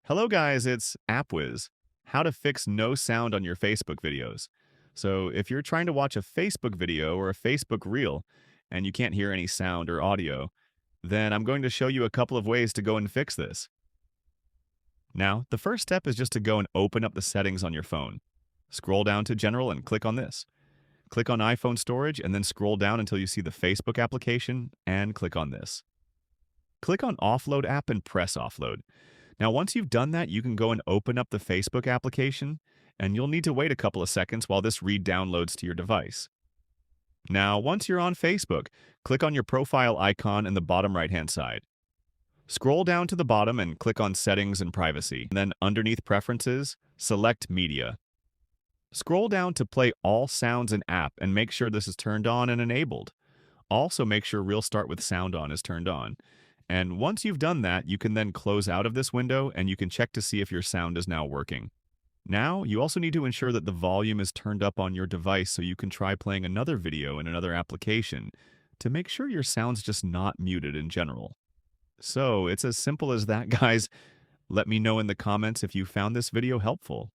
Hello guys, it's AppWiz. How to fix no sound on your Facebook videos. So if you're trying to watch a Facebook video or a Facebook reel and you can't hear any sound or audio, then I'm going to show you a couple of ways to go and fix this. Now, the first step is just to go and open up the settings on your phone. Scroll down to General and click on this. Click on iPhone Storage and then scroll down until you see the Facebook application and click on this. Click on Offload app and press Offload. Now, once you've done that, you can go and open up the Facebook application, and you'll need to wait a couple of seconds while this re-downloads to your device. Now, once you're on Facebook, click on your profile icon in the bottom right-hand side. Scroll down to the bottom and click on Settings and Privacy. Then underneath Preferences, select Media. Scroll down to play all sounds and app and make sure this is turned on and enabled. Also make sure Real Start with Sound On is turned on. And once you've done that, you can then close out of this window and you can check to see if your sound is now working. Now, you also need to ensure that the volume is turned up on your device so you can try playing another video in another application to make sure your sound's just not muted in general. So, it's as simple as that, guys. Let me know in the comments if you found this video helpful.